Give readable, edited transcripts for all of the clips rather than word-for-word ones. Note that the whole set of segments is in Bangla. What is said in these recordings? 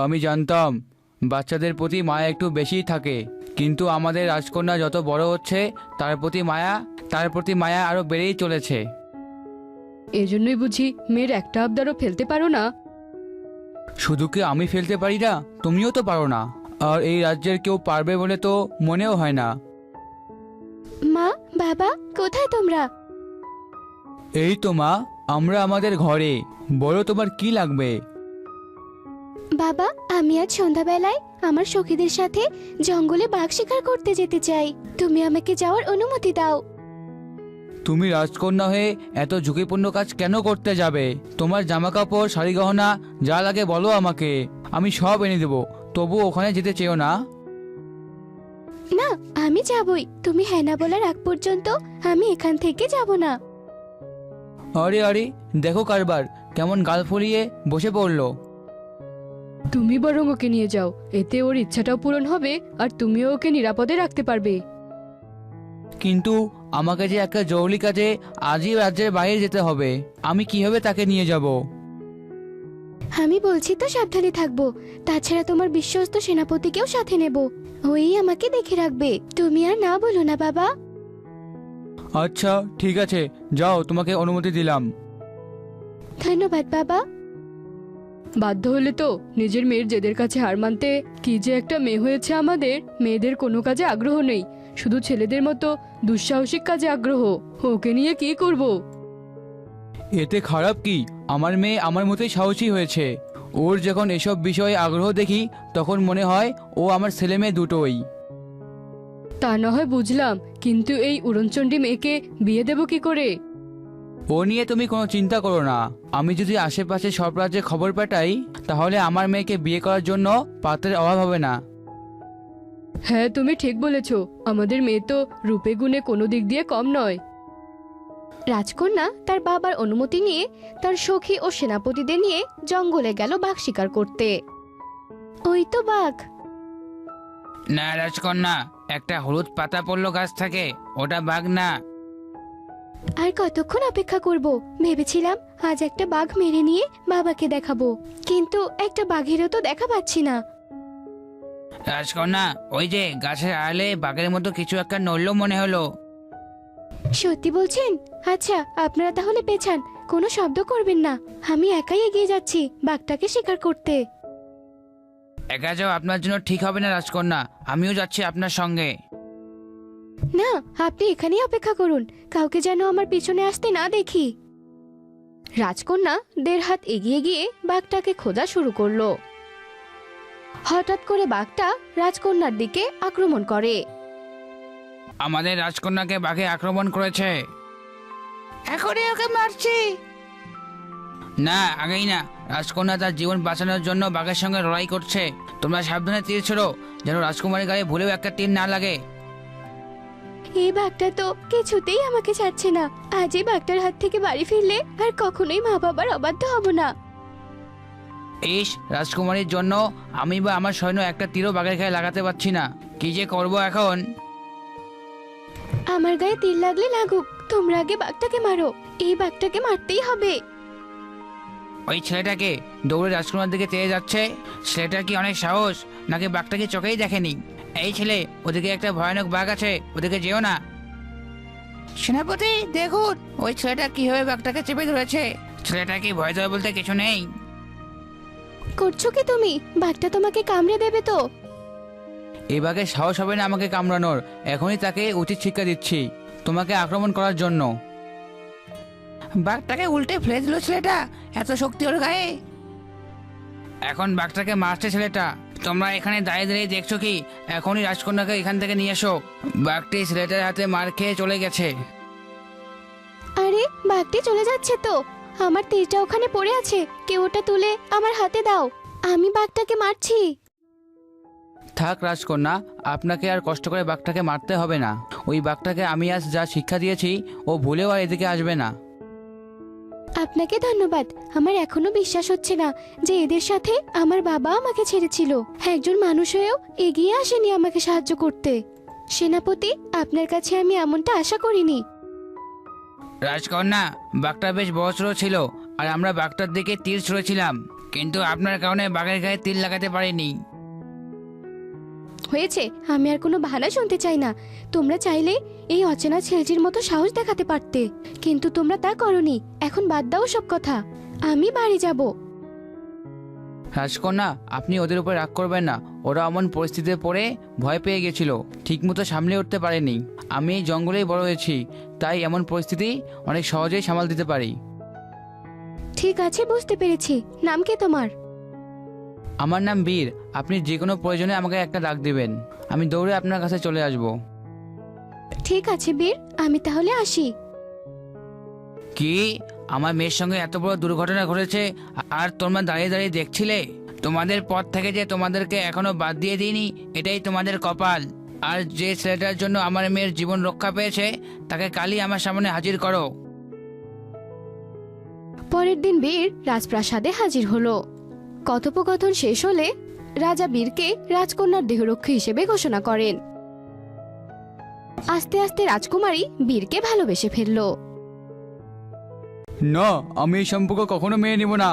আমি জানতাম বাচ্চাদের প্রতি মায়া একটু বেশিই থাকে, কিন্তু আমাদের রাজকন্যা যত বড় হচ্ছে তার প্রতি মায়া আরো বেড়েই চলেছে। এজন্যই বুঝি মেয়ের একটা আবদারও ফেলতে পারো না? শুধু কি আমি ফেলতে পারি না, তুমিও তো পারো না। আর এই রাজ্যের কেউ পারবে বলে তো মনেও হয় না। মা, বাবা, কোথায় তোমরা? এই তো মা, আমরা আমাদের ঘরে। বলো তোমার কি লাগবে? বাবা, আমি আজ সন্ধ্যাবেলায় আমার সখীদের সাথে জঙ্গলে বাঘ শিকার করতে যেতে চাই। তুমি আমাকে যাওয়ার অনুমতি দাও। তুমি রাজকন্যা হয়ে এত ঝুঁকিপূর্ণ কাজ কেন করতে যাবে? তোমার জামা কাপড়, শাড়ি গহনা যা লাগে বলো আমাকে, আমি সব এনে দেবো। তবু ওখানে যেতে চেও না? না, আমি যাবই। তুমি হ্যাঁ না বলার আগ পর্যন্ত আমি এখান থেকে যাব না। আরে আরে, দেখো কারবার কেমন গাল ফুলিয়ে বসে পড়লো। তুমি বরং ওকে নিয়ে যাও, এতে ওর ইচ্ছাটাও পূরণ হবে আর তুমিও ওকে নিরাপদে রাখতে পারবে। কিন্তু আমাকে যে একটা জরুরি কাজে আজই রাজ্যের বাইরে যেতে হবে, আমি কিভাবে তাকে নিয়ে যাব? আমি বলছি তো সাবধানে থাকবো। তাছাড়া তোমার বিশ্বস্ত সেনাপতিকেও সাথে নেব। ওই আমাকে দেখে রাখবে। তুমি আর না বলো না বাবা। আচ্ছা ঠিক আছে, যাও, তোমাকে অনুমতি দিলাম। ধন্যবাদ বাবা। বাধ্য হলে তো নিজের মেয়ের জেদের কাছে হার মানতে। কি যে একটা মেয়ে হয়েছে আমাদের, মেয়েদের কোনো কাজে আগ্রহ নেই, শুধু ছেলেদের মতো দুঃসাহসিক কাজে আগ্রহ। ওকে নিয়ে কি করব? এতে খারাপ কি? আমার মেয়ে আমার মতোই সাহসী হয়েছে। ওর যখন এসব বিষয়ে আগ্রহ দেখি তখন মনে হয় ও আমার ছেলে মেয়ে দুটোই। তা না হয় বুঝলাম, কিন্তু এই উড়নচণ্ডী মেয়েকে বিয়ে দেব কি করে? ও নিয়ে তুমি কোনো চিন্তা করো না। আমি যদি আশেপাশে সব রাজ্যে খবর পাঠাই তাহলে আমার মেয়েকে বিয়ে করার জন্য পাত্রের অভাব হবে না। হ্যাঁ, তুমি ঠিক বলেছ। আমাদের মেয়ে তো রূপে গুণে কোনো দিক দিয়ে কম নয়। রাজকন্যা তার বাবার অনুমতি নিয়ে তার সখী ও সেনাপতিদের নিয়ে জঙ্গলে গেল বাঘ শিকার করতে। ওই তো বাঘ। না রাজকন্যা, একটা হলুদ পাতা পড়লো গাছ থেকে, ওটা বাঘ না। আর কতক্ষণ অপেক্ষা করব? ভেবেছিলাম আজ একটা বাঘ মেরে নিয়ে বাবাকে দেখাবো, কিন্তু একটা বাঘেরও তো দেখা পাচ্ছি না। রাজকন্যা, ওই যে গাছের আড়ালে বাঘের মতো কিছু একটা নড়লো মনে হলো। সত্যি বলছেন? আচ্ছা, আপনারা তাহলে পেছান, কোনো শব্দ করবেন না। আমি একাই এগিয়ে যাচ্ছি বাঘটাকে শিকার করতে। একা যাও আপনার জন্য ঠিক হবে না রাজকন্যা, আমিও যাচ্ছি আপনার সঙ্গে। না, আপনি এখানেই অপেক্ষা করুন, কাউকে যেন আমার পিছনে আসতে না দেখি। রাজকন্যা 1.5 হাত এগিয়ে গিয়ে বাঘটাকে খোঁজা শুরু করলো। হঠাৎ করে বাঘটা রাজকন্যার দিকে আক্রমণ করে। আমাদের রাজকন্যাকে বাঘে আক্রমণ করেছে। এখনই ওকে মারছি। না, আগেই না। রাজকন্যা তার জীবন বাঁচানোর জন্য বাঘের সঙ্গে লড়াই করছে। তোমরা সাবধানে তীর ছোড়ো, যেন রাজকুমারীর গায়ে ভুলেও একটা তীর না লাগে। এই বাঘটা তো কিছুতেই আমাকে ছাড়ছে না। আজ এই বাঘটার হাত থেকে বাড়ি ফিরলে আর কখনোই মা বাবার অবাধ্য হব না। ইস, রাজকুমারীর জন্য আমি বা আমার সৈন্য একটা তীরও বাঘের গায়ে লাগাতে পারছি না। কি যে করবো এখন। আমার গায়ে তীর লাগলে লাগুক, তোমরা আগে বাঘটাকে মারো। এই বাঘটাকে মারতেই হবে। ওই ছেলেটাকে দৌড়ে রাজকুমার দিকে তেড়ে যাচ্ছে। ছেলেটার কি অনেক সাহস, নাকি বাঘটাকে চোখেই দেখেনি? এই ছেলে, ওদিকে একটা ভয়ানক বাঘ আছে, ওদিকে যেও না। সেনাপতি দেখুন, ওই ছেলেটা কিভাবে বাঘটাকে চেপে ধরেছে। ছেলেটা কি ভয় দেওয়া বলতে কিছু নেই? করছো কি তুমি? বাঘটা তোমাকে কামড়ে দেবে তো। এই বাঘের সাহস হবে না আমাকে কামড়ানোর। এখনই তাকে উচিত শিক্ষা দিচ্ছি তোমাকে আক্রমণ করার জন্য। বাঘটাকে উল্টে ফেলে দিল ছেলেটা, এত শক্তি ওর গায়ে। এখন বাঘটাকে মারছে ছেলেটা। তোমরা এখানে দাঁড়িয়ে দাঁড়িয়ে দেখছো কি? এখনই রাজকন্যাকে এখান থেকে নিয়ে এসো। বাঘটি ছেলেটার হাতে মার খেয়ে চলে গেছে। আরে, বাঘটি চলে যাচ্ছে তো। আমার তীরটা ওখানে পড়ে আছে, কেউ ওটা তুলে আমার হাতে দাও। আমি বাঘটাকে মারছি। থাক রাজকন্যা, আপনাকে আর কষ্ট করে বাঘটাকে মারতে হবে না। ওই বাঘটাকে আমি আজ যা শিক্ষা দিয়েছি ও ভুলেও আর এদিকে আসবে না। আপনাকে ধন্যবাদ। আমার এখনো বিশ্বাস হচ্ছে না যে এদের সাথে আমার বাবা আমাকে ছেড়েছিল। একজন মানুষ হয়েও এগিয়ে আসেনি আমাকে সাহায্য করতে। সেনাপতি, আপনার কাছে আমি এমনটা আশা করিনি। রাজকন্যা, বাঘটা বেশ বড়সড় ছিল আর আমরা বাঘটার দিকে তীর ছুঁড়েছিলাম। কিন্তু আপনার কারণে বাঘের গায়ে তিল লাগাতে পারিনি। হয়েছে, আমি আর কোনো বাহানা শুনতে চাই না। তোমরা চাইলে এই অচেনা ছেলেটির মতো সাহস দেখাতে পারতে, কিন্তু তোমরা তা করনি। এখন বাদ দাও সব কথা, আমি বাড়ি যাব। রাজকন্যা, আপনি ওদের উপর রাগ করবেন না। ওরা এমন পরিস্থিতিতে পড়ে ভয় পেয়ে গেছিল, ঠিকমতো সামলে উঠতে পারেনি। আমি এই জঙ্গলেই বড় হয়েছি, তাই এমন পরিস্থিতি অনেক সহজেই সামাল দিতে পারি। ঠিক আছে, বুঝতে পেরেছি। নাম কি তোমার? আমার নাম বীর। আপনি যে কোনো প্রয়োজনে আমাকে একটা ডাক দিবেন, আমি দৌড়ে আপনার কাছে চলে আসব। ঠিক আছে বীর, আমি তাহলে আসি। কি, আমার মেয়ের সঙ্গে এত বড় দুর্ঘটনা ঘটেছে আর তোমরা দাঁড়িয়ে দাঁড়িয়ে দেখছিলে? তোমাদের পথ থেকে যে তোমাদেরকে এখনো বাদ দিয়ে দিইনি, এটাই তোমাদের কপাল। আর যে ছেলেটার জন্য আমার মেয়ের জীবন রক্ষা পেয়েছে, তাকে কালই আমার সামনে হাজির করো। পরের দিন বীর রাজপ্রাসাদে হাজির হলো। কথোপকথন শেষ হলে রাজা বীরকে রাজকন্যার দেহরক্ষী হিসেবে ঘোষণা করেন। আস্তে আস্তে রাজকুমারী বীরকে ভালোবেসে ফেলল। না, আমি এই সম্পর্ক কখনো মেনে নিব না।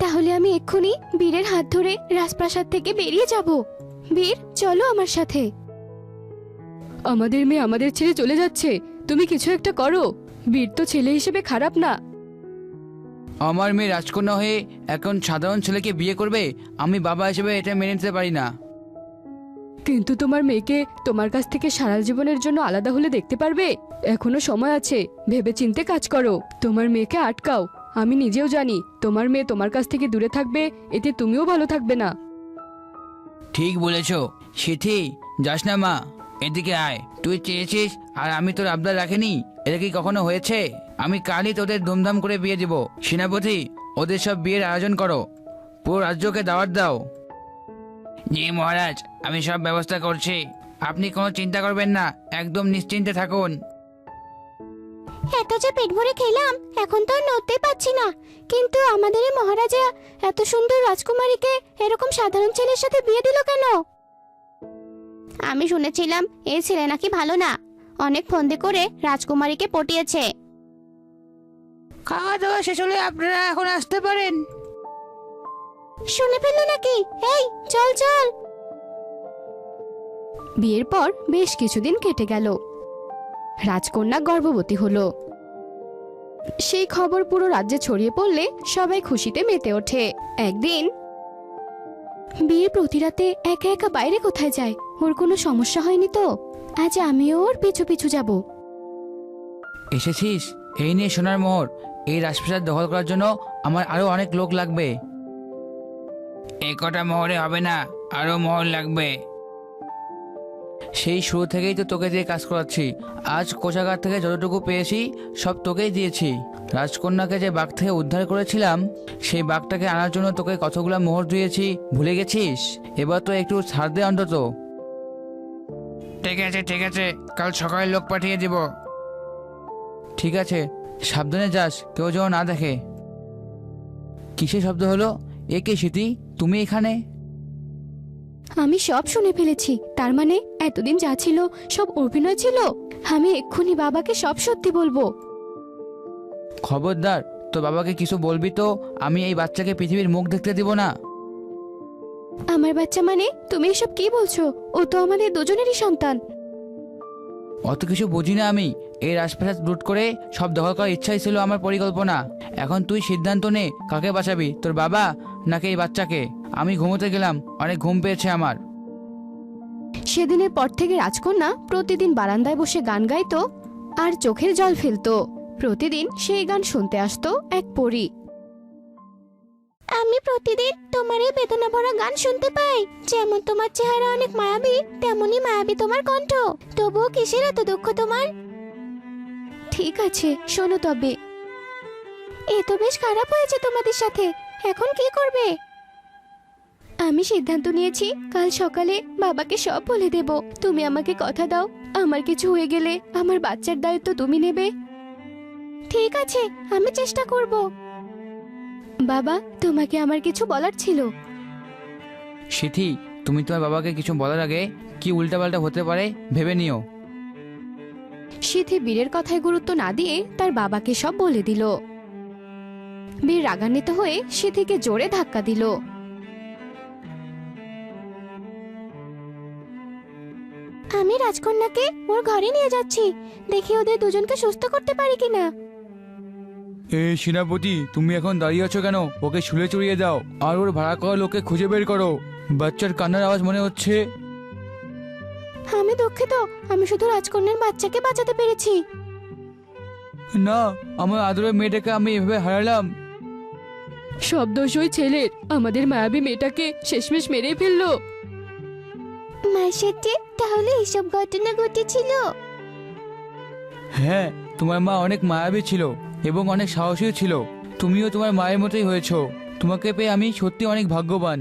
তাহলে আমি এক্ষুনি বীরের হাত ধরে রাজপ্রাসাদ থেকে বেরিয়ে যাব। বীর, চলো আমার সাথে। আমাদের মেয়ে আমাদের ছেড়ে চলে যাচ্ছে, তুমি কিছু একটা করো। বীর তো ছেলে হিসেবে খারাপ না। আমার মেয়ে রাজকন্যা হয়ে এখন সাধারণ ছেলেকে বিয়ে করবে? আমি বাবা হিসেবে এটা মেনে নিতে পারি না। কিন্তু তোমার মেয়েকে তোমার কাছ থেকে সারা জীবনের জন্য আলাদা হলে দেখতে পারবে। এখনো সময় আছে, ভেবে চিন্তে কাজ করো। তোমার মেয়েকে আটকাও। আমি নিজেও জানি তোমার মেয়ে তোমার কাছ থেকে দূরে থাকবে, এতে তুমিও ভালো থাকবে না। ঠিক বলেছ সিথি, যাস না মা, এদিকে আয়। তুই চেয়েছিস আর আমি তোর আবদার রাখিনি, এটা কি কখনো হয়েছে? আমি কালই তোদের ধুমধাম করে বিয়ে দিব। সেনাপতি, ওদের সব বিয়ের আয়োজন করো, পুরো রাজ্যকে দাওয়াত দাও। জি মহারাজ, আমি সব ব্যবস্থা করছি, আপনি কোনো চিন্তা করবেন না, একদম নিশ্চিন্তে থাকুন। এত যে পেট ভরে খেলাম, এখন তো আর নড়তে পারছি না। কিন্তু আমাদের এই মহারাজা এত সুন্দর রাজকুমারীকে এরকম সাধারণ ছেলের সাথে বিয়ে দিল কেন? আমি শুনেছিলাম এই ছেলে নাকি ভালো না, অনেক ফন্দি করে রাজকুমারীকে পটিয়েছে। খাওয়া দাওয়া শেষ হলে আপনারা এখন আসতে পারেন। শুনে ফেললো নাকি? এই চল চল। বিয়ের পর বেশ কিছুদিন কেটে গেল। রাজকন্যা গর্ভবতী হলো। সেই খবর পুরো রাজ্যে ছড়িয়ে পড়লে সবাই খুশিতে মেতে ওঠে। একদিন বীর প্রতি রাতে একা একা বাইরে কোথায় যায়? ওর কোনো সমস্যা হয়নি তো? আজ আমিও ওর পিছু পিছু যাব। এসেছিস? এই নিয়ে সোনার মোহর। এই রাজপ্রাসাদ দখল করার জন্য আমার আরো অনেক লোক লাগবে। এ কটা মোহরে হবে না, আরো মোহর লাগবে। সেই শুরু থেকেই তো তোকে দিয়ে কাজ করাচ্ছি। আজ কোষাগার থেকে যতটুকু পেয়েছি সব তোকেই দিয়েছি। রাজকন্যাকে যে বাঘ থেকে উদ্ধার করেছিলাম, সেই বাঘটাকে আনার জন্য তোকে কতগুলো মোহর দিয়েছি, ভুলে গেছিস? এবার তো একটু ছাড় দে অন্তত। ঠিক আছে ঠিক আছে, কাল সকালে লোক পাঠিয়ে দিব। ঠিক আছে, সাবধানে যাস, কেউ যেন না দেখে। কিসের শব্দ হলো? এ কে স্মৃতি, তুমি এখানে? আমি সব শুনে ফেলেছি। তার মানে এতদিন যা ছিল সব অভিনয় ছিল। আমি এক্ষুনি বাবাকে সব সত্যি বলবো। খবরদার, তোর বাবাকে কিছু বলবি তো আমি এই বাচ্চাকে পৃথিবীর মুখ দেখতে দিব না। আমার বাচ্চা মানে? তুমি এসব কি বলছো? ও তো আমাদের দুজনেরই সন্তান। অত কিছু বুঝি না আমি। এই রাজপ্রাসাদ লুট করে সব দখল করার ইচ্ছাই ছিল আমার পরিকল্পনা। এখন তুই সিদ্ধান্ত নে, কাকে বাঁচাবি, তোর বাবা নাকি এই বাচ্চাকে? আমি ঘুমোতে গেলাম, অনেক ঘুম পেয়েছে আমার। সেদিনের পর থেকে রাজকন্যা প্রতিদিন বারান্দায় বসে গান গাইতো আর চোখের জল ফেলতো। প্রতিদিন সেই গান শুনতে আসতো এক পরী। আমি প্রতিদিন তোমার এই বেদনা ভরা গান শুনতে পাই। যেমন তোমার চেহারা অনেক মায়াবী, তেমনি মায়াবী তোমার কণ্ঠ। তবুও কিসের এত দুঃখ তোমার? ঠিক আছে, শোনো তবে। এ তো বেশ খারাপ হয়েছে তোমাদের সাথে। এখন কি করবে? আমি সিদ্ধান্ত নিয়েছি, কাল সকালে বাবাকে সব বলে দেব। তুমি আমাকে কথা দাও, আমার কিছু হয়ে গেলে আমার বাচ্চার দায়িত্ব তুমি নেবে। ঠিক আছে, আমি চেষ্টা করব। বাবা, তোমাকে আমার কিছু বলার ছিল। সিথি, তুমি তোমার বাবাকে কিছু বলার আগে কি উল্টাপাল্টা হতে পারে ভেবে নিও। সিথি বীরের কথায় গুরুত্ব না দিয়ে তার বাবাকে সব বলে দিল। বীর রাগান্বিত হয়ে সিদ্ধিকে জোরে ধাক্কা দিল। আমি রাজকন্যাকে ওর ঘরে নিয়ে যাচ্ছি, দেখি ওদের দুজনকে সুস্থ করতে পারি কিনা। এই সেনাপতি, তুমি এখন দাঁড়িয়ে আছো কেন? ওকে শুলে চড়িয়ে দাও আর ওর ভাড়া করা লোককে খুঁজে বের করো। বাচ্চার কান্নার আওয়াজ মনে হচ্ছে। আমি দুঃখিত, আমি শুধু রাজকন্যার বাচ্চাকে বাঁচাতে পেরেছি। না, আমার আদরের মেয়েটাকে আমি এভাবে হারালাম। সব দোষ ওই ছেলের, আমাদের মায়াবী মেয়েটাকে শেষমেশ মেরেই ফেললো। মায়ের সাথে তাহলে এসব ঘটনা ঘটেছিল? হ্যাঁ, তোমার মা অনেক মায়াবী ছিল এবং অনেক সাহসীও ছিল। তুমিও তোমার মায়ের মতোই হয়েছো। তোমাকে পেয়ে আমি সত্যি অনেক ভাগ্যবান।